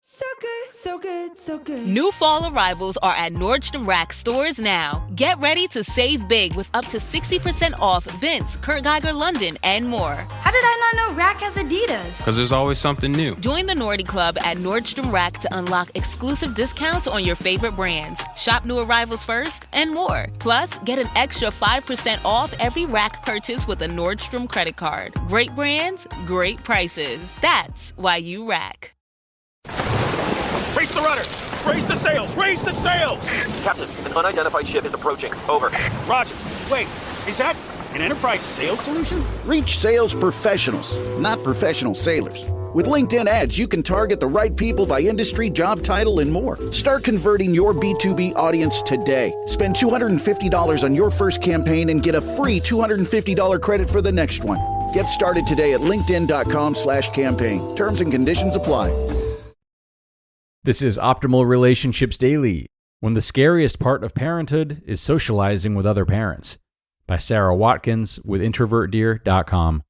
So good, so good, so good. New fall arrivals are at Nordstrom Rack stores now. Get ready to save big with up to 60% off Vince, Kurt Geiger London, and more. How did I not know Rack has Adidas? Because there's always something new. Join the Nordy Club at Nordstrom Rack to unlock exclusive discounts on your favorite brands. Shop new arrivals first and more. Plus, get an extra 5% off every Rack purchase with a Nordstrom credit card. Great brands, great prices. That's why you Rack. Raise the rudders! Raise the sails! Raise the sails! Captain, an unidentified ship is approaching. Over. Roger. Wait, is that an enterprise sales solution? Reach sales professionals, not professional sailors. With LinkedIn ads, you can target the right people by industry, job title, and more. Start converting your B2B audience today. Spend $250 on your first campaign and get a free $250 credit for the next one. Get started today at linkedin.com/campaign. Terms and conditions apply. This is Optimal Relationships Daily, when the scariest part of parenthood is socializing with other parents, by Sara Watkins with introvertdear.com.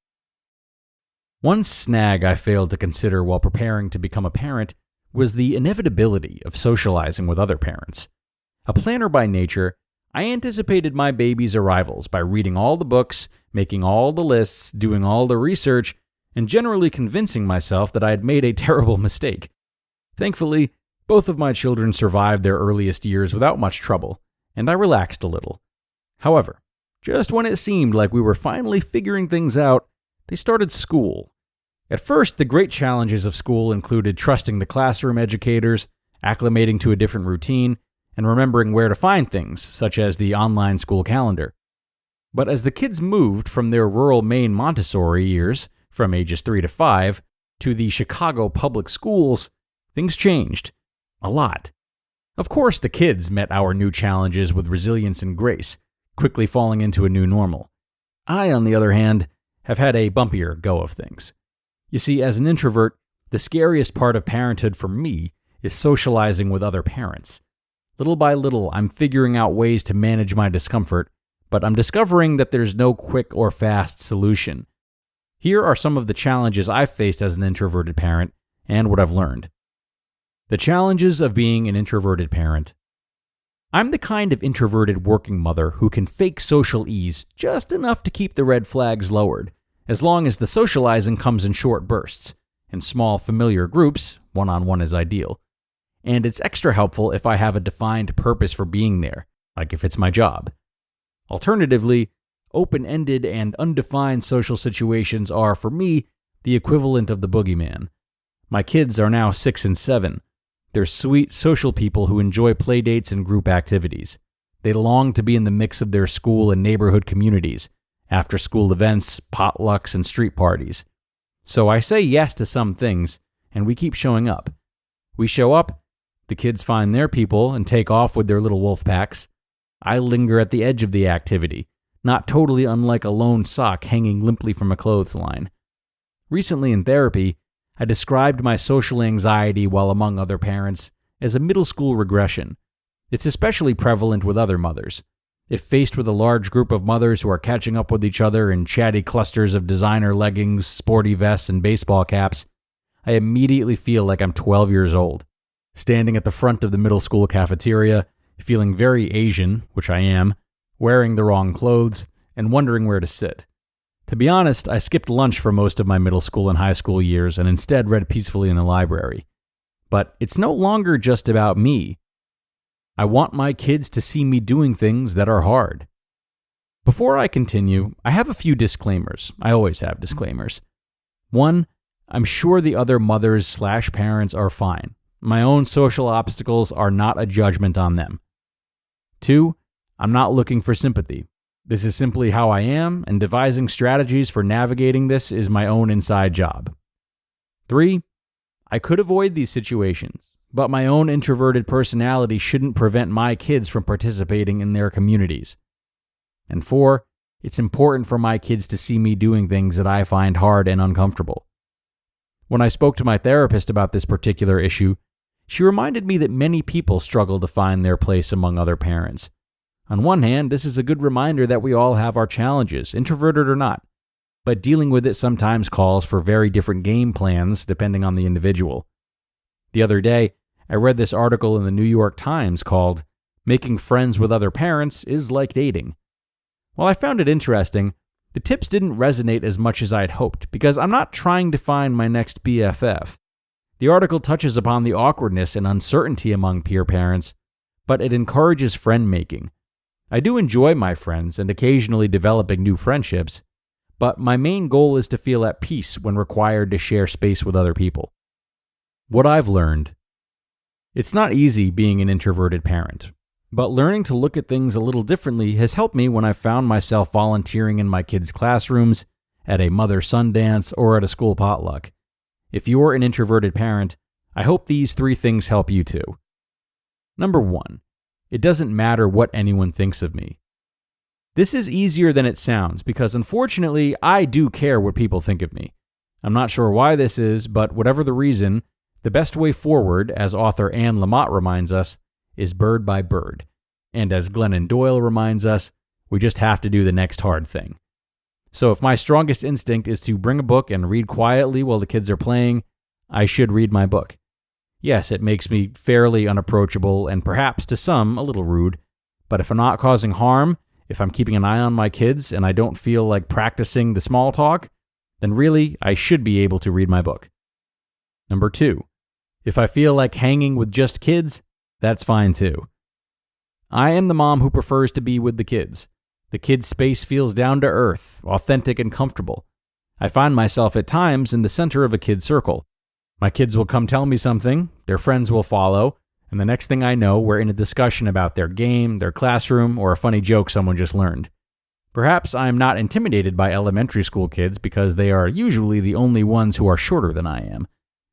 One snag I failed to consider while preparing to become a parent was the inevitability of socializing with other parents. A planner by nature, I anticipated my baby's arrivals by reading all the books, making all the lists, doing all the research, and generally convincing myself that I had made a terrible mistake. Thankfully, both of my children survived their earliest years without much trouble, and I relaxed a little. However, just when it seemed like we were finally figuring things out, they started school. At first, the great challenges of school included trusting the classroom educators, acclimating to a different routine, and remembering where to find things, such as the online school calendar. But as the kids moved from their rural Maine Montessori years, from ages 3 to 5, to the Chicago public schools, things changed. A lot. Of course, the kids met our new challenges with resilience and grace, quickly falling into a new normal. I, on the other hand, have had a bumpier go of things. You see, as an introvert, the scariest part of parenthood for me is socializing with other parents. Little by little, I'm figuring out ways to manage my discomfort, but I'm discovering that there's no quick or fast solution. Here are some of the challenges I've faced as an introverted parent and what I've learned. The challenges of being an introverted parent. I'm the kind of introverted working mother who can fake social ease just enough to keep the red flags lowered, as long as the socializing comes in short bursts. In small, familiar groups, one-on-one is ideal. And it's extra helpful if I have a defined purpose for being there, like if it's my job. Alternatively, open-ended and undefined social situations are, for me, the equivalent of the boogeyman. My kids are now 6 and 7. They're sweet, social people who enjoy playdates and group activities. They long to be in the mix of their school and neighborhood communities, after-school events, potlucks, and street parties. So I say yes to some things, and we keep showing up. We show up, the kids find their people and take off with their little wolf packs. I linger at the edge of the activity, not totally unlike a lone sock hanging limply from a clothesline. Recently in therapy, I described my social anxiety while among other parents as a middle school regression. It's especially prevalent with other mothers. If faced with a large group of mothers who are catching up with each other in chatty clusters of designer leggings, sporty vests, and baseball caps, I immediately feel like I'm 12 years old, standing at the front of the middle school cafeteria, feeling very Asian, which I am, wearing the wrong clothes, and wondering where to sit. To be honest, I skipped lunch for most of my middle school and high school years and instead read peacefully in the library. But it's no longer just about me. I want my kids to see me doing things that are hard. Before I continue, I have a few disclaimers. I always have disclaimers. 1, I'm sure the other mothers/parents are fine. My own social obstacles are not a judgment on them. 2, I'm not looking for sympathy. This is simply how I am, and devising strategies for navigating this is my own inside job. 3, I could avoid these situations, but my own introverted personality shouldn't prevent my kids from participating in their communities. And 4, it's important for my kids to see me doing things that I find hard and uncomfortable. When I spoke to my therapist about this particular issue, she reminded me that many people struggle to find their place among other parents. On one hand, this is a good reminder that we all have our challenges, introverted or not, but dealing with it sometimes calls for very different game plans depending on the individual. The other day, I read this article in the New York Times called "Making Friends with Other Parents is Like Dating." While I found it interesting, the tips didn't resonate as much as I'd hoped because I'm not trying to find my next BFF. The article touches upon the awkwardness and uncertainty among peer parents, but it encourages friend-making. I do enjoy my friends and occasionally developing new friendships, but my main goal is to feel at peace when required to share space with other people. What I've learned. It's not easy being an introverted parent, but learning to look at things a little differently has helped me when I've found myself volunteering in my kids' classrooms, at a mother-son dance, or at a school potluck. If you're an introverted parent, I hope these 3 things help you too. Number 1, it doesn't matter what anyone thinks of me. This is easier than it sounds because unfortunately, I do care what people think of me. I'm not sure why this is, but whatever the reason, the best way forward, as author Anne Lamott reminds us, is bird by bird. And as Glennon Doyle reminds us, we just have to do the next hard thing. So if my strongest instinct is to bring a book and read quietly while the kids are playing, I should read my book. Yes, it makes me fairly unapproachable and perhaps to some a little rude, but if I'm not causing harm, if I'm keeping an eye on my kids and I don't feel like practicing the small talk, then really I should be able to read my book. Number 2, if I feel like hanging with just kids, that's fine too. I am the mom who prefers to be with the kids. The kids' space feels down to earth, authentic and comfortable. I find myself at times in the center of a kid's circle. My kids will come tell me something, their friends will follow, and the next thing I know, we're in a discussion about their game, their classroom, or a funny joke someone just learned. Perhaps I am not intimidated by elementary school kids because they are usually the only ones who are shorter than I am,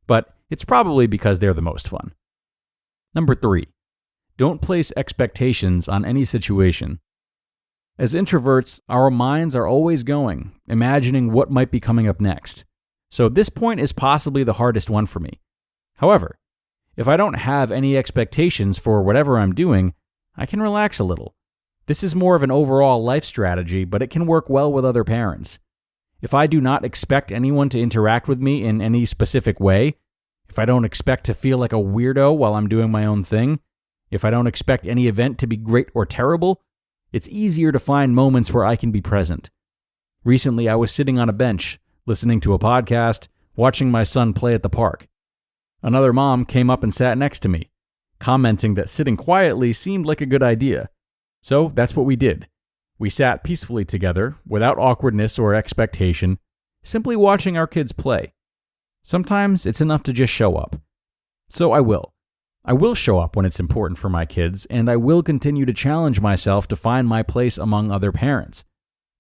but it's probably because they're the most fun. Number 3, don't place expectations on any situation. As introverts, our minds are always going, imagining what might be coming up next. So this point is possibly the hardest one for me. However, if I don't have any expectations for whatever I'm doing, I can relax a little. This is more of an overall life strategy, but it can work well with other parents. If I do not expect anyone to interact with me in any specific way, if I don't expect to feel like a weirdo while I'm doing my own thing, if I don't expect any event to be great or terrible, it's easier to find moments where I can be present. Recently, I was sitting on a bench, listening to a podcast, watching my son play at the park. Another mom came up and sat next to me, commenting that sitting quietly seemed like a good idea. So that's what we did. We sat peacefully together, without awkwardness or expectation, simply watching our kids play. Sometimes it's enough to just show up. So I will. I will show up when it's important for my kids, and I will continue to challenge myself to find my place among other parents.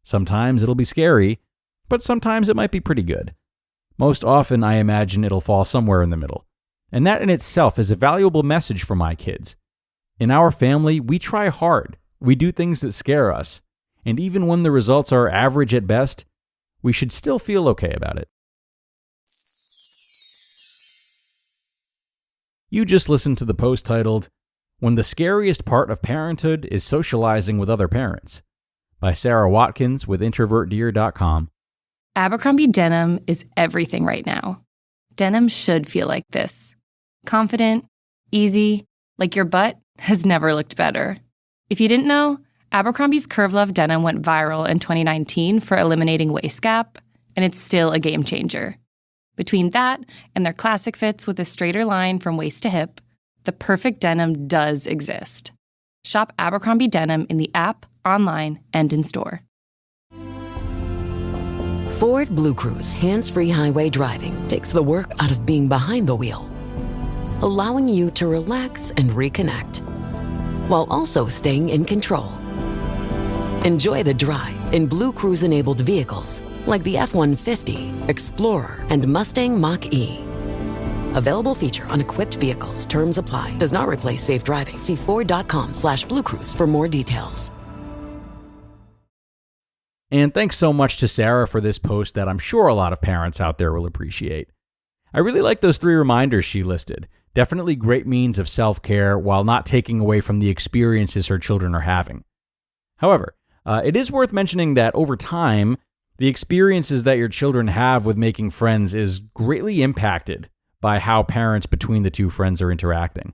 Sometimes it'll be scary, but sometimes it might be pretty good. Most often, I imagine it'll fall somewhere in the middle. And that in itself is a valuable message for my kids. In our family, we try hard. We do things that scare us. And even when the results are average at best, we should still feel okay about it. You just listened to the post titled, "When the Scariest Part of Parenthood is Socializing with Other Parents," by Sara Watkins with introvertdear.com. Abercrombie denim is everything right now. Denim should feel like this. Confident, easy, like your butt has never looked better. If you didn't know, Abercrombie's Curve Love denim went viral in 2019 for eliminating waist gap, and it's still a game changer. Between that and their classic fits with a straighter line from waist to hip, the perfect denim does exist. Shop Abercrombie denim in the app, online, and in store. Ford Blue Cruise hands-free highway driving takes the work out of being behind the wheel, allowing you to relax and reconnect, while also staying in control. Enjoy the drive in Blue Cruise-enabled vehicles like the F-150, Explorer, and Mustang Mach-E. Available feature on equipped vehicles. Terms apply. Does not replace safe driving. See Ford.com/BlueCruise for more details. And thanks so much to Sara for this post that I'm sure a lot of parents out there will appreciate. I really like those 3 reminders she listed. Definitely great means of self-care while not taking away from the experiences her children are having. However, it is worth mentioning that over time, the experiences that your children have with making friends is greatly impacted by how parents between the two friends are interacting.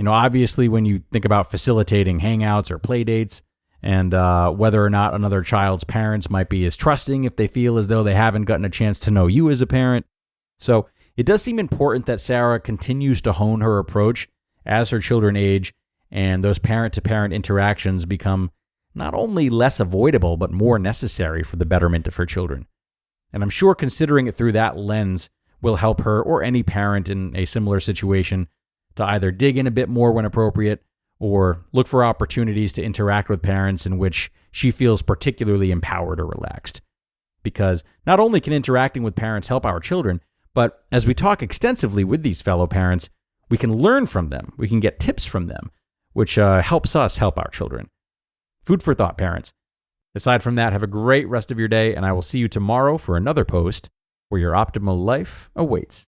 Obviously, when you think about facilitating hangouts or playdates, and whether or not another child's parents might be as trusting if they feel as though they haven't gotten a chance to know you as a parent. So it does seem important that Sara continues to hone her approach as her children age and those parent-to-parent interactions become not only less avoidable, but more necessary for the betterment of her children. And I'm sure considering it through that lens will help her or any parent in a similar situation to either dig in a bit more when appropriate or look for opportunities to interact with parents in which she feels particularly empowered or relaxed. Because not only can interacting with parents help our children, but as we talk extensively with these fellow parents, we can learn from them. We can get tips from them, which helps us help our children. Food for thought, parents. Aside from that, have a great rest of your day, and I will see you tomorrow for another post where your optimal life awaits.